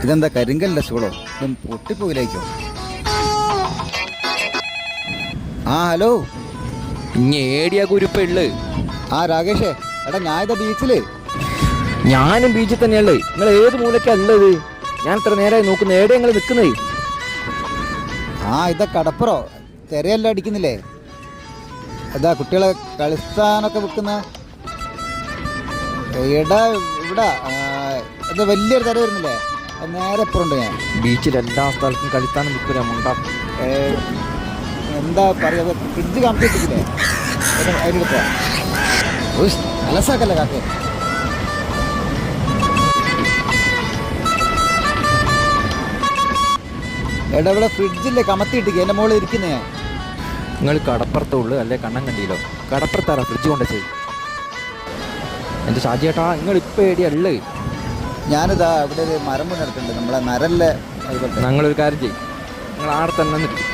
ഇതെന്താ കരിങ്കലിൻ്റെ സ്റ്റൂളോ? ഇതും പൊട്ടിപ്പോയിലേക്കോ? ആ ഹലോ, ഇനി ഏടിയാ കുരുപ്പുള്ളു? ആ രാകേഷേ, എടാ ഞാൻ ഇതാ ബീച്ചില്. ഞാനും ബീച്ചിൽ തന്നെയുള്ളത്. നിങ്ങൾ ഏത് മൂലക്കാ ഉള്ളത്? ഞാൻ ഇത്ര നേരമായി നോക്കുന്ന ഏടെ നിങ്ങൾ നിൽക്കുന്നത്? ആ ഇതാ കടപ്പുറോ, തിരയെല്ലാം അടിക്കുന്നില്ലേ? അതാ കുട്ടികളെ കളിസ്ഥാനൊക്കെ വെക്കുന്ന എടാ ഇവിടെ ഇത് വലിയൊരു തിര വരുന്നില്ലേ? അത് നേരെ എപ്പുറമുണ്ട്. ഞാൻ ബീച്ചിൽ എല്ലാ സ്ഥലത്തും കളിത്താനും നിൽക്കില്ല മുണ്ട. എന്താ പറയുക, ഫ്രിഡ്ജ് കമ്പിട്ടില്ലേ അതിനെടുത്തോ? അലസാക്കല്ലേ കാക്കേ. എടാ ഇവിടെ ഫ്രിഡ്ജില്ലേ കമത്തിയിട്ടിക്ക്, എൻ്റെ മുകളിൽ ഇരിക്കുന്നേ. നിങ്ങൾ കടപ്പുറത്തുള്ളു അല്ലേ? കണ്ണം കണ്ടില്ലോ? കടപ്പുറത്താറാ ഫ്രിഡ്ജ് കൊണ്ടുവച്ചത്. എൻ്റെ ഷാജിയേട്ടാ, നിങ്ങൾ ഇപ്പോൾ ഏടിയാ ഉള്ളത്? ഞാനിതാ ഇവിടെ ഒരു മരം മുന്നെടുക്കുന്നുണ്ട്, നമ്മളെ നരല്ലേ. അതുപോലെ ഞങ്ങളൊരു കാര്യം ചെയ്യും, നിങ്ങൾ ആടെ തന്നെ നിൽക്കും.